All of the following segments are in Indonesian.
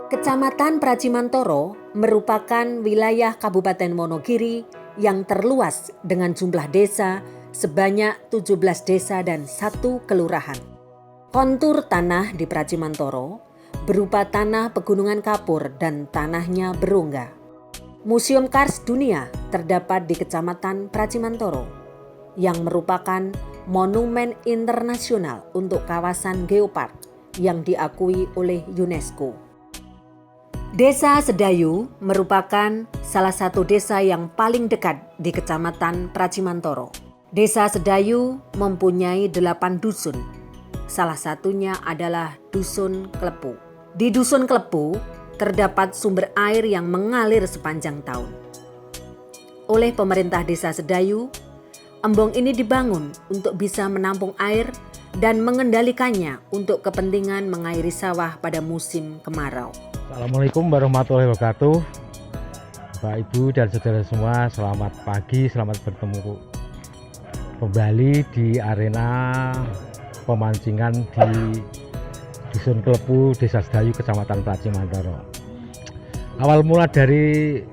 Kecamatan Pracimantoro merupakan wilayah Kabupaten Wonogiri yang terluas dengan jumlah desa sebanyak 17 desa dan 1 kelurahan. Kontur tanah di Pracimantoro berupa tanah pegunungan kapur dan tanahnya berongga. Museum Kars Dunia terdapat di Kecamatan Pracimantoro yang merupakan monumen internasional untuk kawasan geopark yang diakui oleh UNESCO. Desa Sedayu merupakan salah satu desa yang paling dekat di Kecamatan Pracimantoro. Desa Sedayu mempunyai 8 dusun. Salah satunya adalah Dusun Klepu. Di Dusun Klepu terdapat sumber air yang mengalir sepanjang tahun. Oleh pemerintah Desa Sedayu, embong ini dibangun untuk bisa menampung air dan mengendalikannya untuk kepentingan mengairi sawah pada musim kemarau. Assalamualaikum warahmatullahi wabarakatuh. Bapak, Ibu, dan saudara semua, selamat pagi, selamat bertemu kembali di arena pemancingan di Dusun Klepu, Desa Sedayu, Kecamatan Pracimantoro. Awal mula dari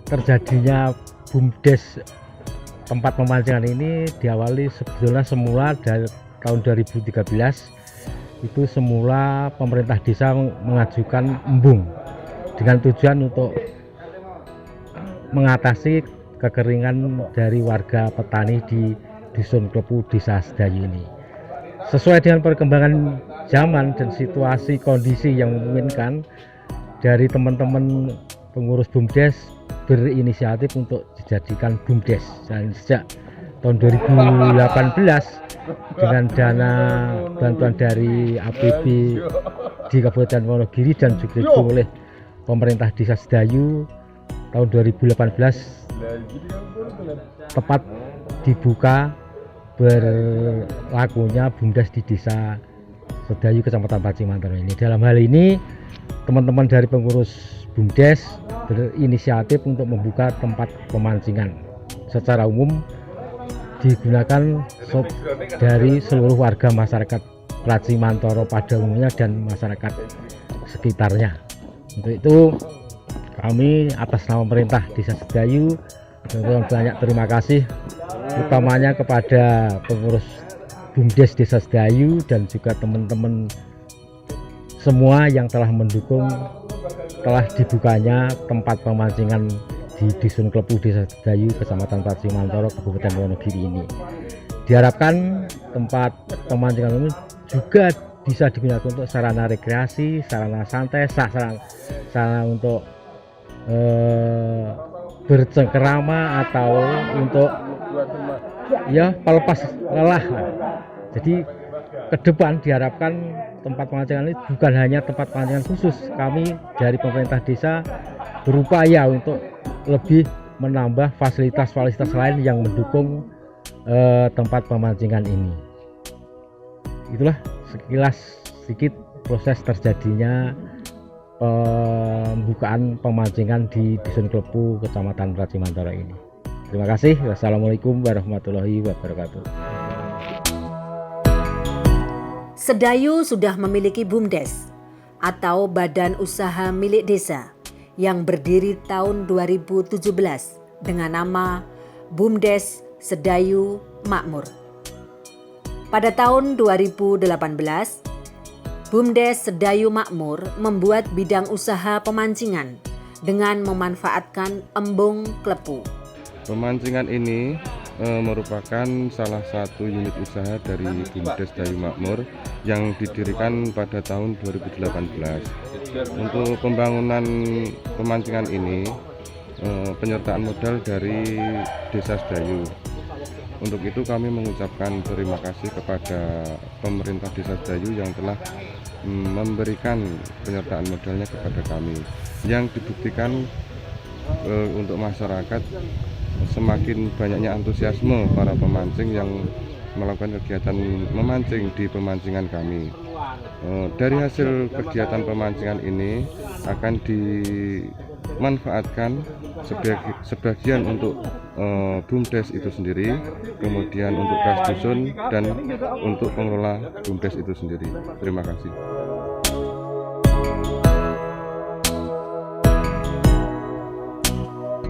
terjadinya BUMDes tempat pemancingan ini diawali sebetulnya semula dari tahun 2013. Itu semula pemerintah desa mengajukan embung dengan tujuan untuk mengatasi kekeringan dari warga petani di Dusun Klepu, Desa Sedayu ini. Sesuai dengan perkembangan zaman dan situasi kondisi yang memungkinkan, dari teman-teman pengurus BUMDes berinisiatif untuk dijadikan BUMDes. Dan sejak tahun 2018 dengan dana bantuan dari APB di Kabupaten Wonogiri dan juga oleh pemerintah Desa Sedayu, tahun 2018 tepat dibuka berlakunya BUMDes di Desa Sedayu, Kecamatan Pracimantoro ini. Dalam hal ini teman-teman dari pengurus BUMDes berinisiatif untuk membuka tempat pemancingan secara umum digunakan dari seluruh warga masyarakat Pracimantoro pada umumnya dan masyarakat sekitarnya. Untuk itu kami atas nama pemerintah Desa Sedayu banyak terima kasih, utamanya kepada pengurus BUMDes Desa Sedayu dan juga teman-teman semua yang telah mendukung telah dibukanya tempat pemancingan di Dusun Klepu, Desa Sedayu, Kecamatan Pracimantoro, Kabupaten Wonogiri ini. Diharapkan tempat pemancingan ini juga bisa digunakan untuk sarana rekreasi, sarana santai, sarana untuk bercengkerama atau untuk pelepas lelah. Jadi ke depan diharapkan tempat pemancingan ini bukan hanya tempat pemancingan khusus. Kami dari pemerintah desa berupaya untuk lebih menambah fasilitas-fasilitas lain yang mendukung tempat pemancingan ini. Itulah sekilas sedikit proses terjadinya pembukaan pemancingan di Dusun Klepu, Kecamatan Pracimantoro ini. Terima kasih. Wassalamualaikum warahmatullahi wabarakatuh. Sedayu sudah memiliki BUMDes atau Badan Usaha Milik Desa yang berdiri tahun 2017 dengan nama BUMDes Sedayu Makmur. Pada tahun 2018, BUMDes Sedayu Makmur membuat bidang usaha pemancingan dengan memanfaatkan embung Klepu. Pemancingan ini merupakan salah satu unit usaha dari BUMDes Sedayu Makmur yang didirikan pada tahun 2018. Untuk pembangunan pemancingan ini penyertaan modal dari Desa Sedayu. Untuk itu kami mengucapkan terima kasih kepada pemerintah Desa Sedayu yang telah memberikan penyertaan modalnya kepada kami, yang dibuktikan untuk masyarakat semakin banyaknya antusiasme para pemancing yang melakukan kegiatan memancing di pemancingan kami. Dari hasil kegiatan pemancingan ini akan dimanfaatkan sebagian untuk BUMDes itu sendiri, kemudian untuk kas dusun dan untuk pengelola BUMDes itu sendiri. Terima kasih.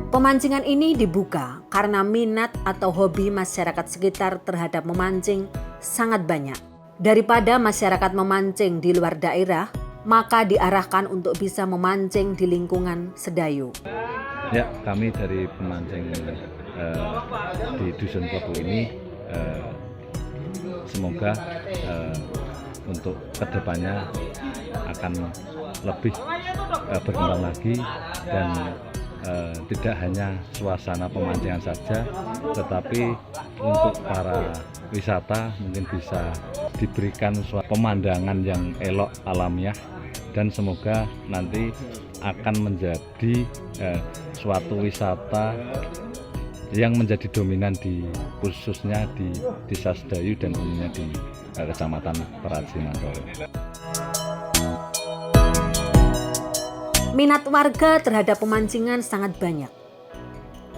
Pemancingan ini dibuka karena minat atau hobi masyarakat sekitar terhadap memancing sangat banyak. Daripada masyarakat memancing di luar daerah, maka diarahkan untuk bisa memancing di lingkungan Sedayu. Ya, kami dari pemancing di Dusun Klebu ini semoga untuk kedepannya akan lebih berkembang lagi dan tidak hanya suasana pemancingan saja, tetapi untuk para wisata mungkin bisa diberikan pemandangan yang elok alamiah, dan semoga nanti akan menjadi suatu wisata yang menjadi dominan khususnya di Desa Sedayu dan umumnya di Kecamatan Pracimantoro. Minat warga terhadap pemancingan sangat banyak.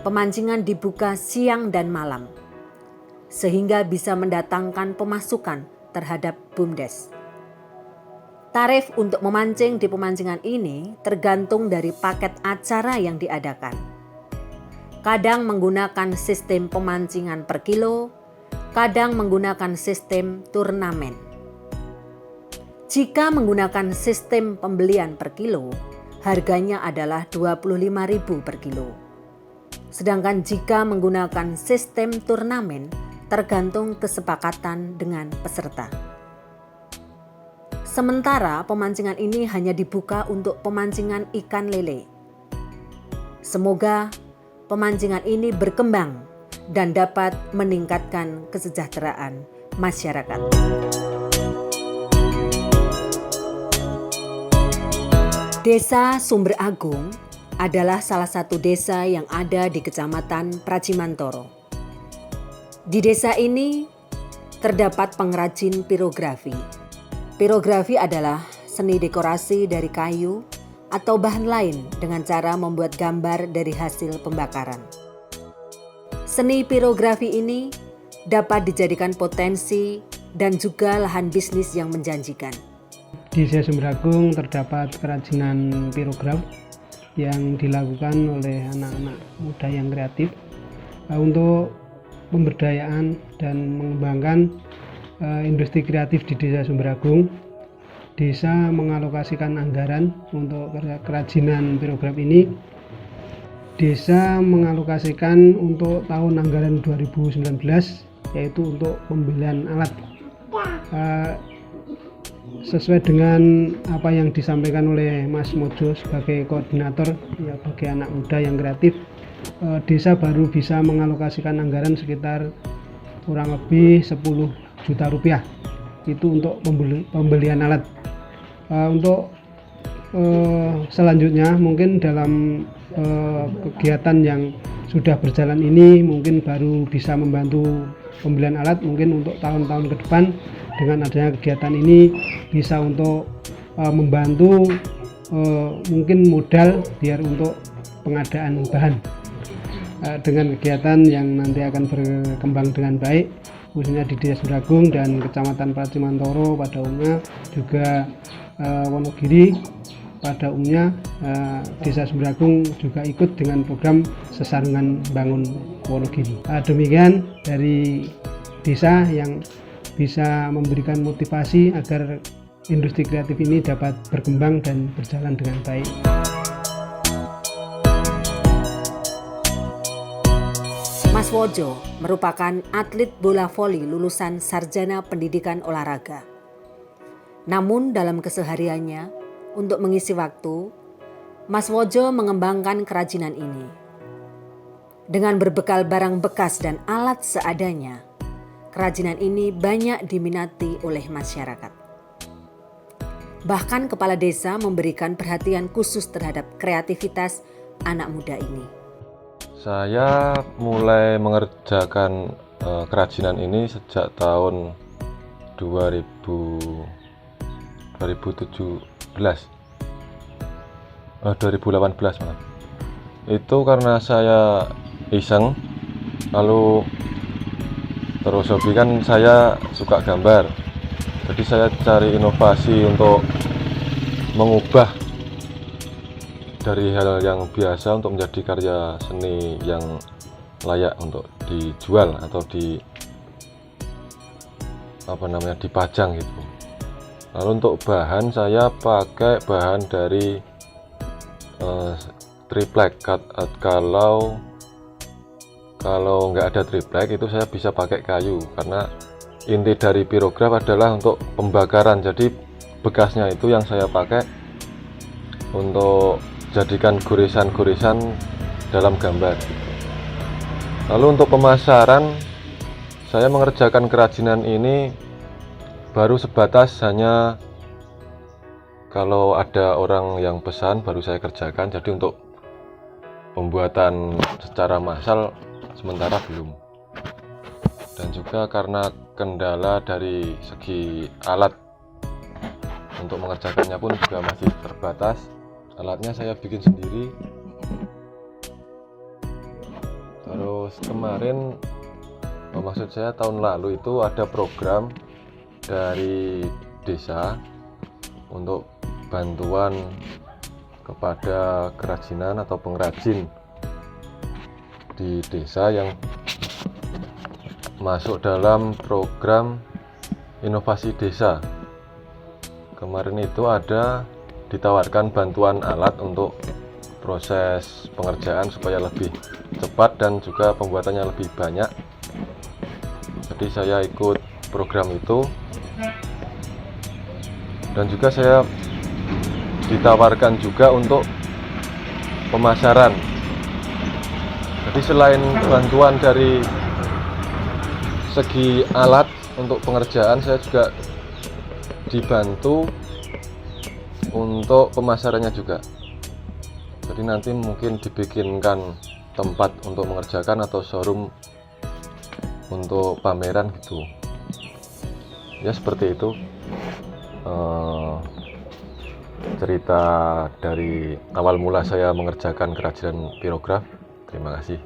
Pemancingan dibuka siang dan malam, sehingga bisa mendatangkan pemasukan terhadap BUMDes. Tarif untuk memancing di pemancingan ini tergantung dari paket acara yang diadakan. Kadang menggunakan sistem pemancingan per kilo, kadang menggunakan sistem turnamen. Jika menggunakan sistem pembelian per kilo, harganya adalah Rp25.000 per kilo. Sedangkan jika menggunakan sistem turnamen, tergantung kesepakatan dengan peserta. Sementara pemancingan ini hanya dibuka untuk pemancingan ikan lele. Semoga pemancingan ini berkembang dan dapat meningkatkan kesejahteraan masyarakat. Desa Sumber Agung adalah salah satu desa yang ada di Kecamatan Pracimantoro. Di desa ini terdapat pengrajin pirografi. Pirografi adalah seni dekorasi dari kayu atau bahan lain dengan cara membuat gambar dari hasil pembakaran. Seni pirografi ini dapat dijadikan potensi dan juga lahan bisnis yang menjanjikan. Di Desa Sumber Agung terdapat kerajinan pirograf yang dilakukan oleh anak-anak muda yang kreatif untuk pemberdayaan dan mengembangkan industri kreatif di Desa Sumber Agung. Desa mengalokasikan anggaran untuk kerajinan pirograf ini. Desa mengalokasikan untuk tahun anggaran 2019 yaitu untuk pembelian alat. Sesuai dengan apa yang disampaikan oleh Mas Mojo sebagai koordinator ya bagi anak muda yang kreatif, desa baru bisa mengalokasikan anggaran sekitar kurang lebih 10 juta rupiah itu untuk pembelian alat. Untuk selanjutnya mungkin dalam kegiatan yang sudah berjalan ini mungkin baru bisa membantu pembelian alat. Mungkin untuk tahun-tahun ke depan dengan adanya kegiatan ini bisa untuk membantu mungkin modal biar untuk pengadaan bahan dengan kegiatan yang nanti akan berkembang dengan baik khususnya di Desa Sumber Agung dan Kecamatan Pracimantoro pada umumnya, juga Wonogiri pada umumnya. Desa Sumber Agung juga ikut dengan program Sesarungan Bangun Wonogiri. Demikian dari desa yang bisa memberikan motivasi agar industri kreatif ini dapat berkembang dan berjalan dengan baik. Mas Wojo merupakan atlet bola voli lulusan Sarjana Pendidikan Olahraga. Namun dalam kesehariannya, untuk mengisi waktu, Mas Wojo mengembangkan kerajinan ini. Dengan berbekal barang bekas dan alat seadanya, kerajinan ini banyak diminati oleh masyarakat. Bahkan kepala desa memberikan perhatian khusus terhadap kreativitas anak muda ini. Saya mulai mengerjakan kerajinan ini sejak tahun 2018. Itu karena saya iseng, lalu terus hobi kan saya suka gambar. Jadi saya cari inovasi untuk mengubah dari hal yang biasa untuk menjadi karya seni yang layak untuk dijual atau dipajang gitu. Lalu untuk bahan saya pakai bahan dari triplek. Kalau nggak ada triplek itu saya bisa pakai kayu, karena inti dari pirograf adalah untuk pembakaran. Jadi bekasnya itu yang saya pakai untuk jadikan goresan-goresan dalam gambar. Lalu untuk pemasaran, saya mengerjakan kerajinan ini baru sebatas hanya kalau ada orang yang pesan baru saya kerjakan. Jadi untuk pembuatan secara massal sementara belum. Dan juga karena kendala dari segi alat untuk mengerjakannya pun juga masih terbatas. Alatnya saya bikin sendiri. Terus kemarin, maksud saya tahun lalu itu ada program dari desa untuk bantuan kepada kerajinan atau pengrajin di desa yang masuk dalam program inovasi desa. Kemarin itu ada ditawarkan bantuan alat untuk proses pengerjaan supaya lebih cepat dan juga pembuatannya lebih banyak. Jadi saya ikut program itu, dan juga saya ditawarkan juga untuk pemasaran. Jadi selain bantuan dari segi alat untuk pengerjaan, saya juga dibantu untuk pemasarannya juga. Jadi nanti mungkin dibikinkan tempat untuk mengerjakan atau showroom untuk pameran gitu. Ya seperti itu cerita dari awal mula saya mengerjakan kerajinan pirograf. Terima kasih.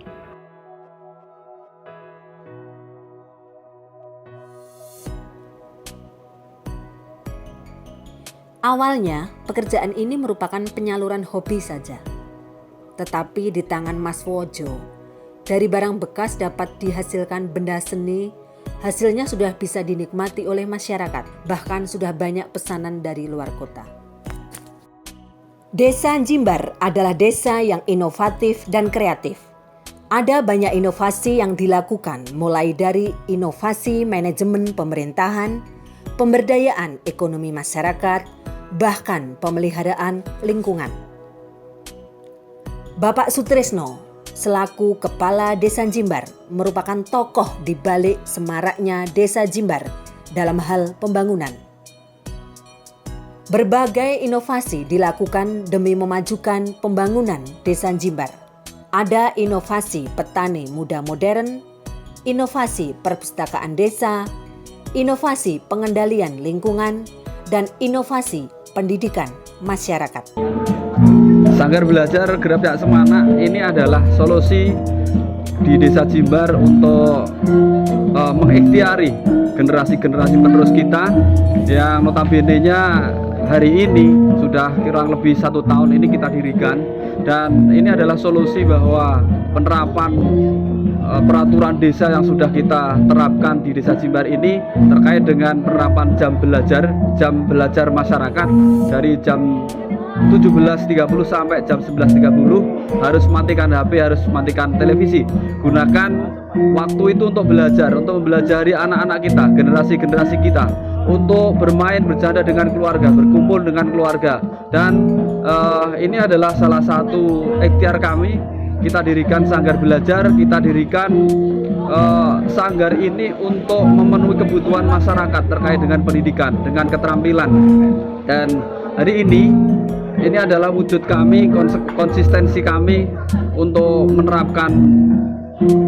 Awalnya, pekerjaan ini merupakan penyaluran hobi saja. Tetapi di tangan Mas Wojo, dari barang bekas dapat dihasilkan benda seni, hasilnya sudah bisa dinikmati oleh masyarakat, bahkan sudah banyak pesanan dari luar kota. Desa Jimbar adalah desa yang inovatif dan kreatif. Ada banyak inovasi yang dilakukan, mulai dari inovasi manajemen pemerintahan, pemberdayaan ekonomi masyarakat, bahkan pemeliharaan lingkungan. Bapak Sutresno, selaku Kepala Desa Jimbar, merupakan tokoh di balik semaraknya Desa Jimbar dalam hal pembangunan. Berbagai inovasi dilakukan demi memajukan pembangunan Desa Jimbar. Ada inovasi petani muda modern, inovasi perpustakaan desa, inovasi pengendalian lingkungan, dan inovasi pendidikan masyarakat. Sanggar Belajar Gerak Semana ini adalah solusi di Desa Jimbar untuk mengikhtiari generasi-generasi penerus kita yang notabene-nya hari ini sudah kurang lebih 1 tahun ini kita dirikan, dan ini adalah solusi bahwa penerapan peraturan desa yang sudah kita terapkan di Desa Jimbar ini terkait dengan penerapan jam belajar masyarakat dari jam 17.30 sampai jam 11.30 harus matikan HP, harus matikan televisi. Gunakan waktu itu untuk belajar, untuk mempelajari anak-anak kita, generasi-generasi kita, untuk bermain, bercanda dengan keluarga, berkumpul dengan keluarga. Dan ini adalah salah satu ikhtiar kami. Kita dirikan Sanggar Belajar, kita dirikan sanggar ini untuk memenuhi kebutuhan masyarakat terkait dengan pendidikan, dengan keterampilan. Dan hari ini adalah wujud kami, konsistensi kami untuk menerapkan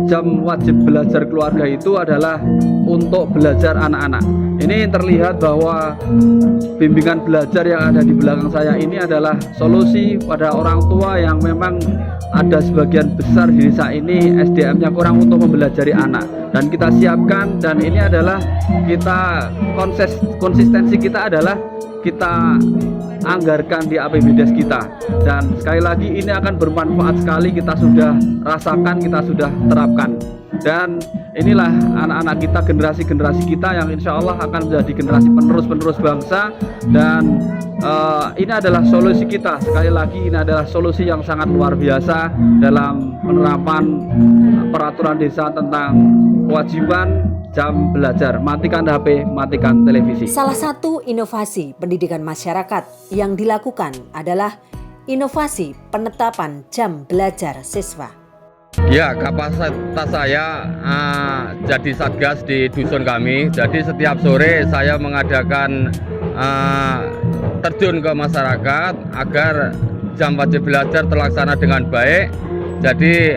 jam wajib belajar keluarga itu adalah untuk belajar anak-anak. Ini terlihat bahwa bimbingan belajar yang ada di belakang saya ini adalah solusi pada orang tua yang memang ada sebagian besar di desa ini SDM-nya kurang untuk mempelajari anak, dan kita siapkan. Dan ini adalah konsistensi kita adalah kita anggarkan di APBDes kita. Dan sekali lagi ini akan bermanfaat sekali, kita sudah rasakan, kita sudah terapkan. Dan inilah anak-anak kita, generasi-generasi kita yang insya Allah akan menjadi generasi penerus-penerus bangsa. Dan ini adalah solusi kita. Sekali lagi ini adalah solusi yang sangat luar biasa dalam penerapan peraturan desa tentang kewajiban jam belajar, matikan HP, matikan televisi. Salah satu inovasi pendidikan masyarakat yang dilakukan adalah inovasi penetapan jam belajar siswa. Ya, kapasitas saya jadi satgas di dusun kami. Jadi setiap sore saya mengadakan terjun ke masyarakat agar jam wajib belajar terlaksana dengan baik. Jadi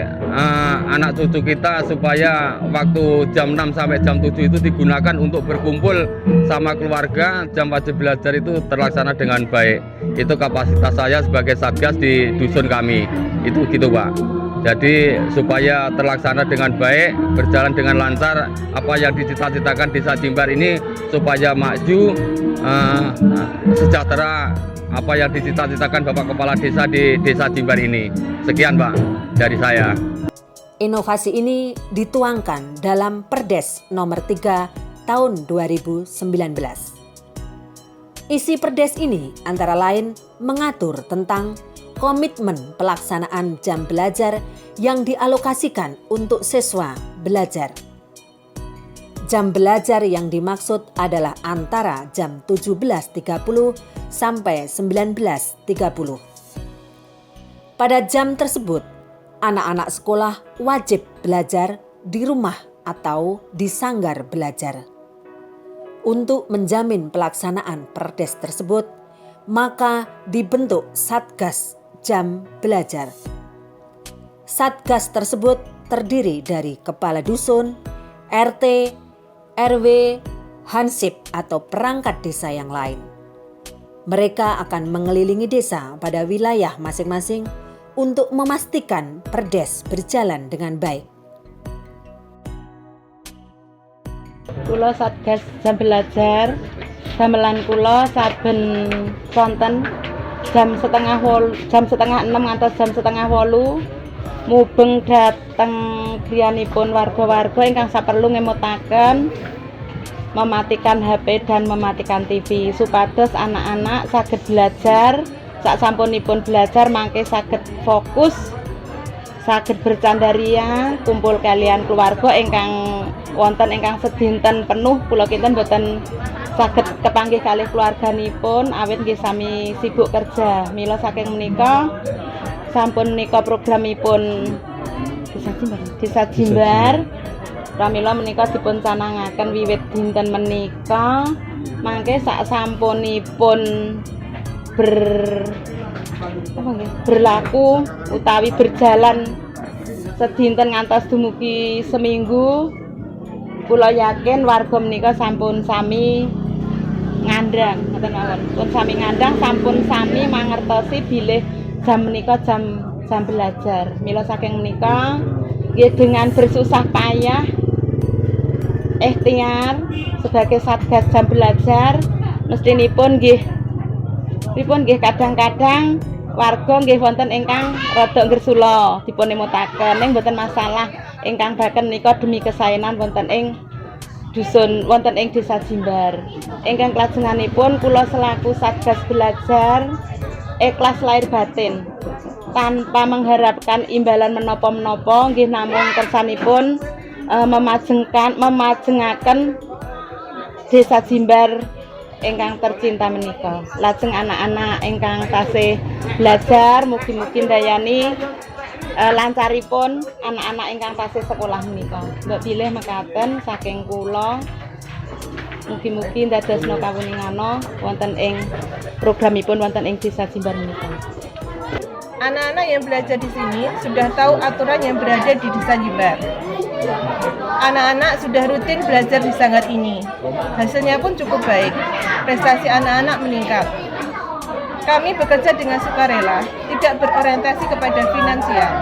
anak cucu kita supaya waktu jam 6 sampai jam 7 itu digunakan untuk berkumpul sama keluarga, jam wajib belajar itu terlaksana dengan baik. Itu kapasitas saya sebagai satgas di dusun kami. Itu gitu, Pak. Jadi supaya terlaksana dengan baik, berjalan dengan lancar, apa yang dicita-citakan Desa Jimbar ini supaya maju, sejahtera, apa yang dicita-citakan Bapak Kepala Desa di Desa Jimbar ini. Sekian, Pak, dari saya. Inovasi ini dituangkan dalam Perdes nomor 3 tahun 2019. Isi Perdes ini antara lain mengatur tentang komitmen pelaksanaan jam belajar yang dialokasikan untuk siswa belajar. Jam belajar yang dimaksud adalah antara jam 17.30 sampai 19.30. Pada jam tersebut, anak-anak sekolah wajib belajar di rumah atau di sanggar belajar. Untuk menjamin pelaksanaan Perdes tersebut, maka dibentuk Satgas Jam Belajar. Satgas tersebut terdiri dari kepala dusun, RT, RW, hansip atau perangkat desa yang lain. Mereka akan mengelilingi desa pada wilayah masing-masing untuk memastikan Perdes berjalan dengan baik. Kula Satgas Jam Belajar, gamelan kula saben sonten jam setengah 6 ngantos jam setengah 8 mubeng dhateng griyanipun warga-warga ingkang saperlu ngemutaken mematikan HP dan mematikan TV supados anak-anak saged belajar, saksampunipun belajar mangke saged fokus, saged bercandaria, kumpul kalian keluarga ingkang wonten ingkang sedinten penuh kula kinten boten saged kepanggih kalih keluarganipun awit nggih sami sibuk kerja. Mila saking menika sampun menika programipun Desa Jimbar. Pramila menika dipun canangaken wiwit dinten menika mangke sak sampunipun berlaku utawi berjalan sedinten ngantos dumugi seminggu, kula yakin warga menika sampun sami ngandhang, ngoten mawon. Pun sami ngandhang, sampun sami mangertosi bilih jam menika jam belajar. Mila saking menika nggih dengan bersusah payah ikhtiar sebagai Satgas Jam Belajar mestinipun nggih kadang-kadang warga nggih wonten ingkang rada ngersula dipun emutaken ning mboten masalah ingkang baken menika demi kesaenan wonten ing dusun wonten ing Desa Jimbar. Ingkang kelajenganipun kula selaku Satgas Belajar ikhlas lahir batin tanpa mengharapkan imbalan menapa-menapa nggih namung kersanipun memajengaken Desa Jimbar ingkang tercinta menika. Lajeng anak-anak ingkang tasih belajar mugi-mugi dayani lancaripun anak-anak ingkang tasih sekolah menika. Mbok bilih mekaten saking kula mugi-mugi ndadosna kawuningana wonten ing programipun wonten ing Desa Jimbar menika. Anak-anak yang belajar di sini sudah tahu aturan yang berada di Desa Jimbar. Anak-anak sudah rutin belajar di sanggar ini. Hasilnya pun cukup baik. Prestasi anak-anak meningkat. Kami bekerja dengan sukarela, tidak berorientasi kepada finansial.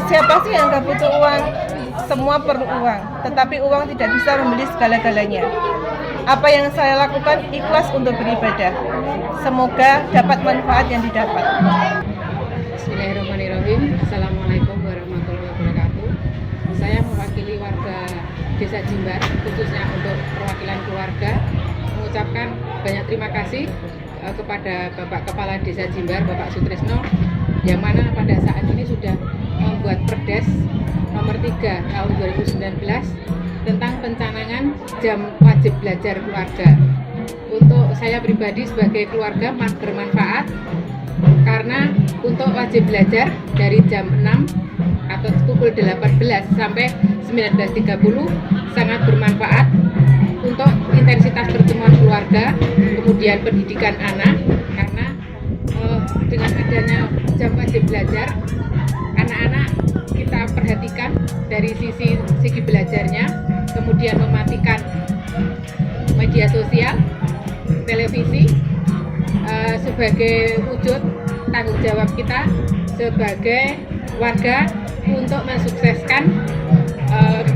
Siapa sih yang nggak butuh uang? Semua perlu uang, tetapi uang tidak bisa membeli segala-galanya. Apa yang saya lakukan ikhlas untuk beribadah. Semoga dapat manfaat yang didapat. Bismillahirrahmanirrahim. Assalamualaikum warahmatullahi wabarakatuh. Saya mewakili warga Desa Jimbar, khususnya untuk perwakilan keluarga, mengucapkan banyak terima kasih kepada Bapak Kepala Desa Jimbar, Bapak Sutrisno, yang mana pada saat ini sudah membuat Perdes nomor 3 tahun 2019 tentang pencanangan jam wajib belajar keluarga. Untuk saya pribadi sebagai keluarga bermanfaat karena untuk wajib belajar dari jam 6 atau pukul 18 sampai 19.30 sangat bermanfaat untuk intensitas pertemuan keluarga, kemudian pendidikan anak, karena dengan adanya jam wajib belajar, anak-anak kita perhatikan dari segi belajarnya, kemudian mematikan media sosial, televisi, sebagai wujud tanggung jawab kita sebagai warga untuk mensukseskan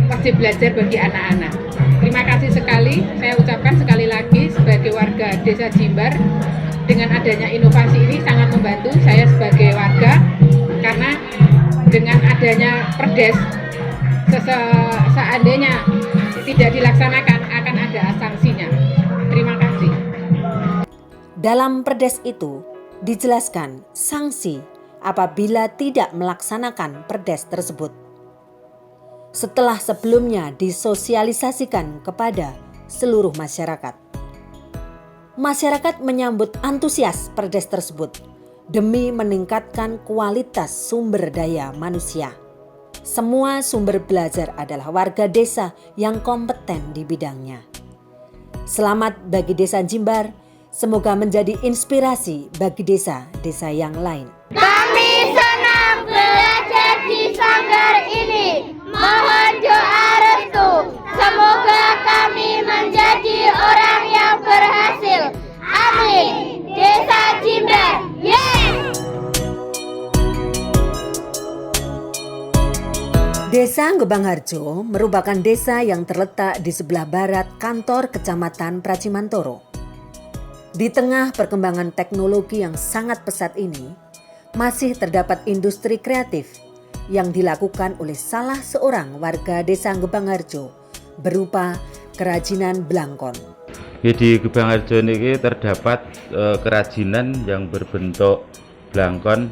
wajib belajar bagi anak-anak. Terima kasih sekali, saya ucapkan sekali lagi sebagai warga Desa Jimbar, dengan adanya inovasi ini sangat membantu saya sebagai warga, karena dengan adanya Perdes, seandainya tidak dilaksanakan akan ada sanksinya. Terima kasih. Dalam Perdes itu dijelaskan sanksi apabila tidak melaksanakan Perdes tersebut. Setelah sebelumnya disosialisasikan kepada seluruh masyarakat. Masyarakat menyambut antusias Perdes tersebut demi meningkatkan kualitas sumber daya manusia. Semua sumber belajar adalah warga desa yang kompeten di bidangnya. Selamat bagi Desa Jimbar, semoga menjadi inspirasi bagi desa-desa yang lain. Kami senang belajar di sanggar ini. Mohon doa restu, semoga kami menjadi orang yang berhasil. Amin. Desa Jimbar, yes! Desa Gebangharjo merupakan desa yang terletak di sebelah barat kantor Kecamatan Pracimantoro. Di tengah perkembangan teknologi yang sangat pesat ini, masih terdapat industri kreatif yang dilakukan oleh salah seorang warga Desa Gebangharjo berupa kerajinan blangkon. Di Gebangharjo ini terdapat kerajinan yang berbentuk blangkon,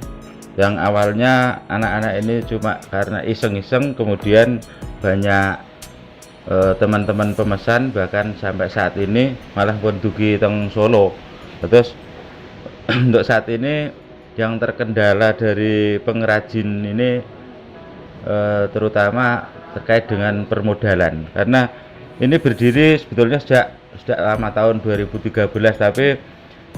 yang awalnya anak-anak ini cuma karena iseng-iseng, kemudian banyak teman-teman pemesan, bahkan sampai saat ini malah pun dugi teng Solo. Terus untuk saat ini yang terkendala dari pengrajin ini terutama terkait dengan permodalan, karena ini berdiri sebetulnya sejak lama tahun 2013, tapi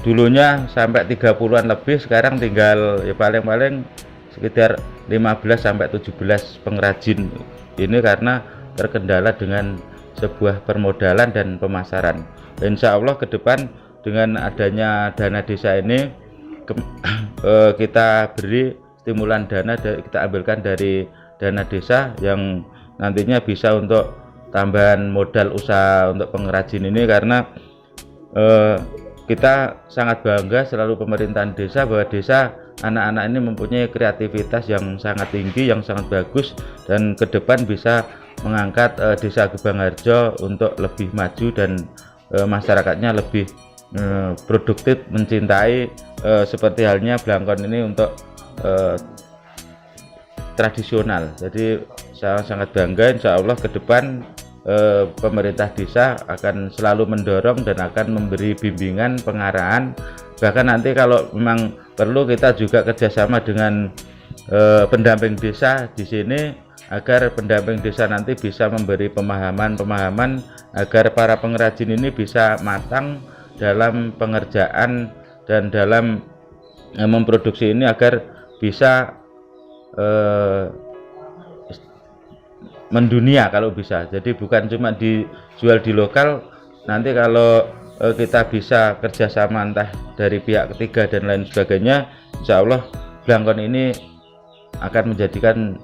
dulunya sampai 30-an lebih, sekarang tinggal ya paling-paling sekitar 15 sampai 17 pengrajin ini karena terkendala dengan sebuah permodalan dan pemasaran. Insya Allah ke depan dengan adanya dana desa ini kita beri stimulan dana, kita ambilkan dari dana desa yang nantinya bisa untuk tambahan modal usaha untuk pengrajin ini, karena kita sangat bangga selalu pemerintahan desa bahwa desa anak-anak ini mempunyai kreativitas yang sangat tinggi, yang sangat bagus, dan ke depan bisa mengangkat Desa Gebangharjo untuk lebih maju dan masyarakatnya lebih produktif, mencintai seperti halnya blangkon ini untuk tradisional. Jadi saya sangat bangga, insya Allah ke depan pemerintah desa akan selalu mendorong dan akan memberi bimbingan, pengarahan, bahkan nanti kalau memang perlu kita juga kerjasama dengan pendamping desa di sini, agar pendamping desa nanti bisa memberi pemahaman agar para pengrajin ini bisa matang dalam pengerjaan dan dalam memproduksi ini, agar bisa mendunia kalau bisa. Jadi bukan cuma dijual di lokal, nanti kalau kita bisa kerjasama entah dari pihak ketiga dan lain sebagainya, insya Allah blangkon ini akan menjadikan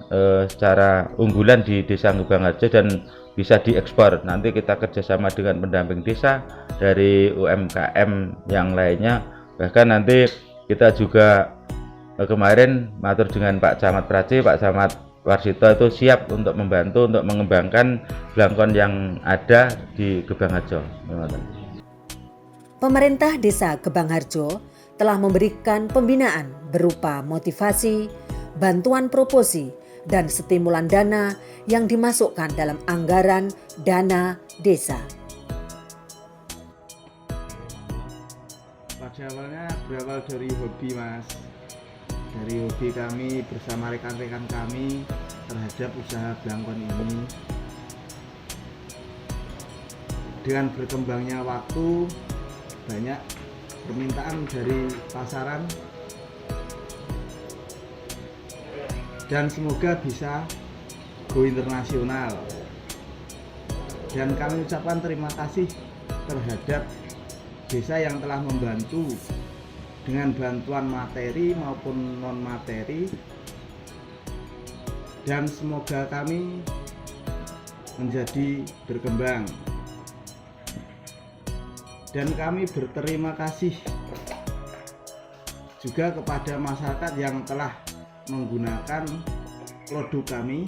secara unggulan di Desa Gebangharjo dan bisa diekspor. Nanti kita kerjasama dengan pendamping desa dari UMKM yang lainnya, bahkan nanti kita juga kemarin matur dengan Pak Camat Praci, Pak Camat Warsito itu siap untuk membantu untuk mengembangkan blangkon yang ada di Gebangharjo. Pemerintah Desa Gebangharjo telah memberikan pembinaan berupa motivasi, bantuan proposi, dan stimulan dana yang dimasukkan dalam anggaran dana desa. Pada awalnya berawal dari hobi, Mas. Dari hobi kami bersama rekan-rekan kami terhadap usaha blangkon ini. Dengan berkembangnya waktu, banyak permintaan dari pasaran dan semoga bisa go internasional. Dan kami ucapkan terima kasih terhadap desa yang telah membantu dengan bantuan materi maupun non materi, dan semoga kami menjadi berkembang. Dan kami berterima kasih juga kepada masyarakat yang telah menggunakan produk kami.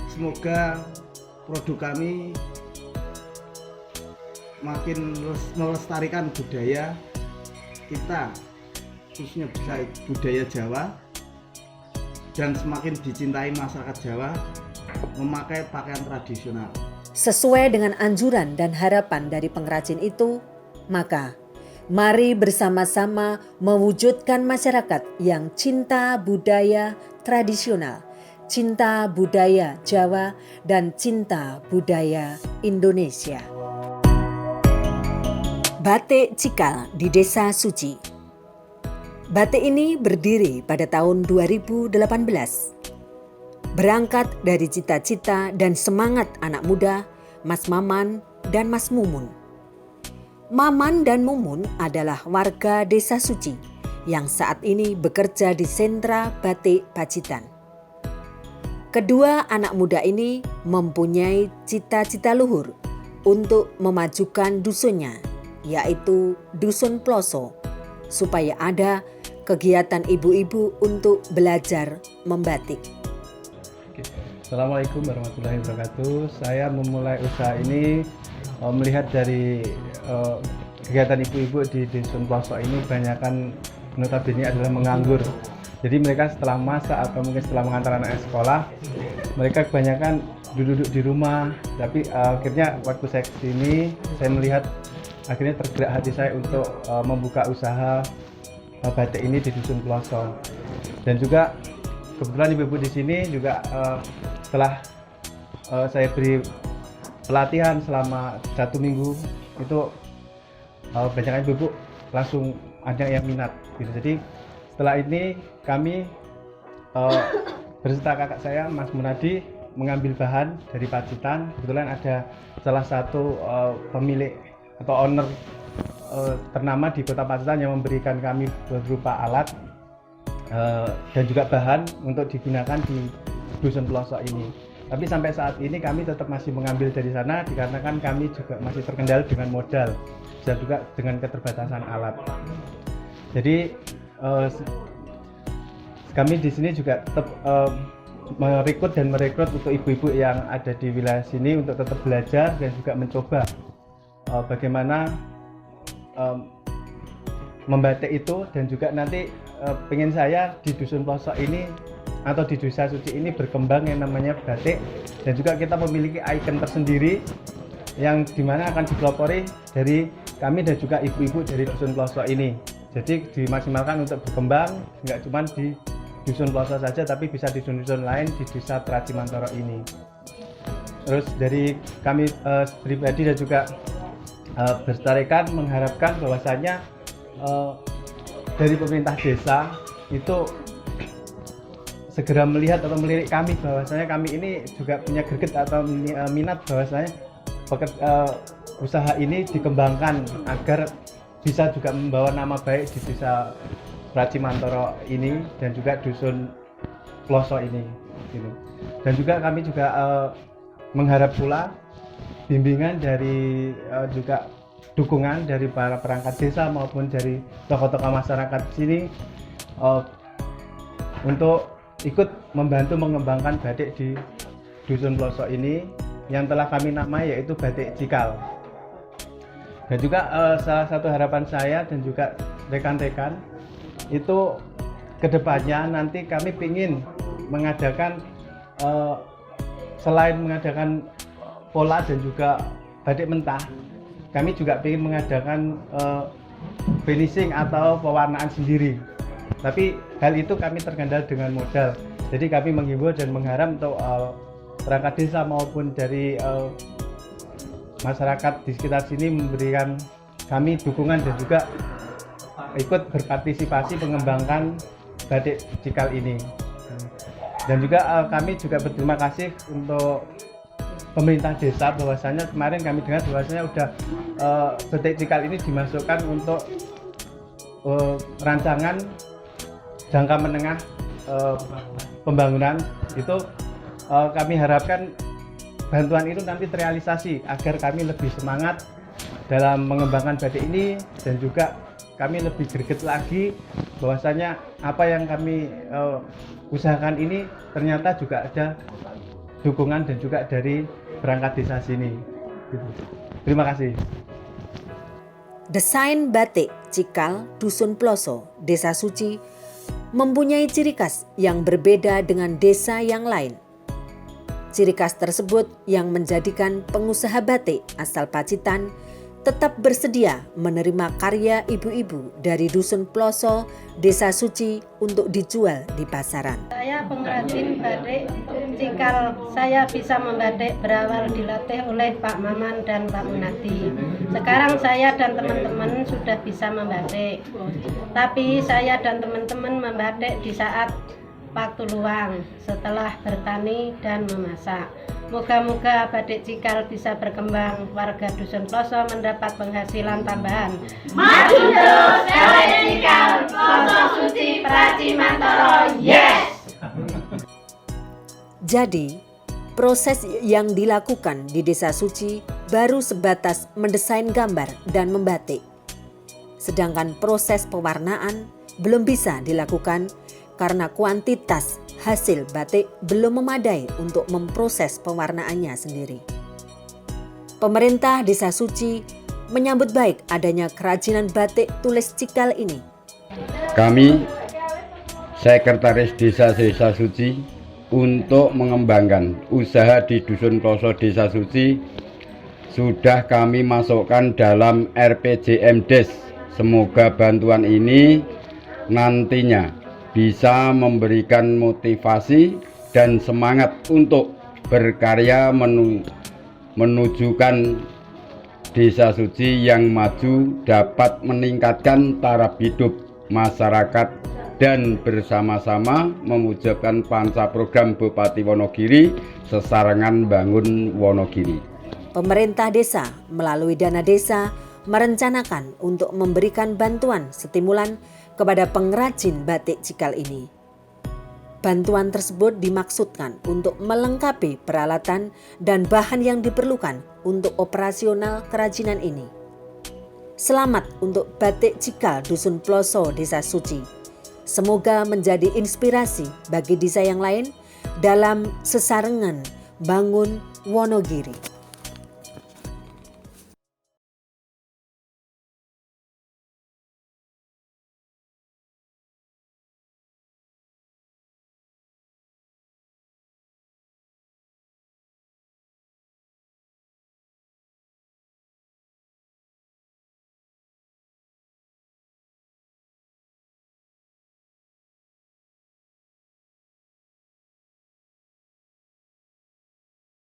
Semoga produk kami makin melestarikan budaya kita, khususnya budaya Jawa, dan semakin dicintai masyarakat Jawa memakai pakaian tradisional. Sesuai dengan anjuran dan harapan dari pengrajin itu, maka mari bersama-sama mewujudkan masyarakat yang cinta budaya tradisional, cinta budaya Jawa, dan cinta budaya Indonesia. Batik Cikal di Desa Suci. Batik ini berdiri pada tahun 2018. Berangkat dari cita-cita dan semangat anak muda, Mas Maman dan Mas Mumun. Maman dan Mumun adalah warga Desa Suci yang saat ini bekerja di sentra batik Pacitan. Kedua anak muda ini mempunyai cita-cita luhur untuk memajukan dusunnya, yaitu Dusun Ploso, supaya ada kegiatan ibu-ibu untuk belajar membatik. Assalamualaikum warahmatullahi wabarakatuh. Saya memulai usaha ini melihat dari kegiatan ibu-ibu di Dusun Ploso ini kebanyakan notabene adalah menganggur. Jadi mereka setelah masak atau mungkin setelah mengantar anak sekolah, mereka kebanyakan duduk di rumah. Tapi akhirnya waktu saya kesini, saya melihat akhirnya tergerak hati saya untuk membuka usaha batik ini di Dusun Ploso. Dan juga kebetulan ibu-ibu di sini juga setelah saya beri pelatihan selama 1 minggu itu banyak ibu-ibu langsung ada yang minat gitu. Jadi setelah ini kami berserta kakak saya Mas Munadi mengambil bahan dari Pacitan. Kebetulan ada salah satu pemilik atau owner ternama di Kota Pacitan yang memberikan kami berupa alat dan juga bahan untuk digunakan di Dusun Ploso ini. Tapi sampai saat ini kami tetap masih mengambil dari sana dikarenakan kami juga masih terkendala dengan modal dan juga dengan keterbatasan alat. Jadi kami di sini juga tetap merekrut untuk ibu-ibu yang ada di wilayah sini untuk tetap belajar dan juga mencoba bagaimana membatik itu, dan juga nanti pengen saya di Dusun Ploso ini atau di Desa Suci ini berkembang yang namanya batik, dan juga kita memiliki ikon tersendiri yang dimana akan dipelopori dari kami dan juga ibu-ibu dari Dusun Ploso ini. Jadi dimaksimalkan untuk berkembang nggak cuma di Dusun Ploso saja, tapi bisa di dusun-dusun lain di Desa Pracimantoro ini. Terus dari kami pribadi dan juga bertarikan mengharapkan bahwasanya dari pemerintah desa itu segera melihat atau melirik kami bahwasanya kami ini juga punya greget atau minat bahwasanya usaha ini dikembangkan agar bisa juga membawa nama baik di Desa Pracimantoro ini dan juga Dusun Ploso ini. gitu. Dan juga kami juga mengharap pula bimbingan dari juga dukungan dari para perangkat desa maupun dari tokoh-tokoh masyarakat di sini untuk ikut membantu mengembangkan batik di Dusun Ploso ini yang telah kami namai yaitu batik cikal. Dan juga salah satu harapan saya dan juga rekan-rekan itu kedepannya nanti kami ingin mengadakan selain mengadakan pola dan juga batik mentah, kami juga ingin mengadakan finishing atau pewarnaan sendiri. Tapi hal itu kami terkendala dengan modal. Jadi kami menghimbau dan mengharap untuk perangkat desa maupun dari masyarakat di sekitar sini memberikan kami dukungan dan juga ikut berpartisipasi mengembangkan batik cikal ini. Dan juga kami juga berterima kasih untuk pemerintah desa bahwasanya kemarin kami dengar bahwasanya udah batik cikal ini dimasukkan untuk rancangan jangka menengah pembangunan. Itu kami harapkan bantuan itu nanti terrealisasi agar kami lebih semangat dalam mengembangkan batik ini dan juga kami lebih greget lagi bahwasanya apa yang kami usahakan ini ternyata juga ada dukungan dan juga dari perangkat desa sini. Terima kasih. Desain batik cikal Dusun Ploso, Desa Suci mempunyai ciri khas yang berbeda dengan desa yang lain. Ciri khas tersebut yang menjadikan pengusaha batik asal Pacitan tetap bersedia menerima karya ibu-ibu dari Dusun Ploso, Desa Suci untuk dijual di pasaran. Saya pengrajin batik cikal. Saya bisa membatik berawal dilatih oleh Pak Maman dan Pak Munadi. Sekarang saya dan teman-teman sudah bisa membatik. Tapi saya dan teman-teman membatik di saat waktu luang setelah bertani dan memasak. Moga-moga batik cikal bisa berkembang, warga Dusun Ploso mendapat penghasilan tambahan. Maju terus batik cikal Ploso Suci Pracimantoro, yes! Jadi, proses yang dilakukan di Desa Suci baru sebatas mendesain gambar dan membatik. Sedangkan proses pewarnaan belum bisa dilakukan karena kuantitas hasil batik belum memadai untuk memproses pewarnaannya sendiri. Pemerintah Desa Suci menyambut baik adanya kerajinan batik tulis cikal ini. Kami, Sekretaris Desa Suci, untuk mengembangkan usaha di Dusun Ploso Desa Suci sudah kami masukkan dalam RPJMdes. Semoga bantuan ini nantinya bisa memberikan motivasi dan semangat untuk berkarya menunjukkan Desa Suci yang maju dapat meningkatkan taraf hidup masyarakat dan bersama-sama mewujudkan panca program Bupati Wonogiri Sesarengan Bangun Wonogiri. Pemerintah desa melalui dana desa merencanakan untuk memberikan bantuan stimulan kepada pengrajin batik cikal ini. Bantuan tersebut dimaksudkan untuk melengkapi peralatan dan bahan yang diperlukan untuk operasional kerajinan ini. Selamat untuk batik cikal Dusun Ploso Desa Suci. Semoga menjadi inspirasi bagi desa yang lain dalam sesarengan bangun Wonogiri.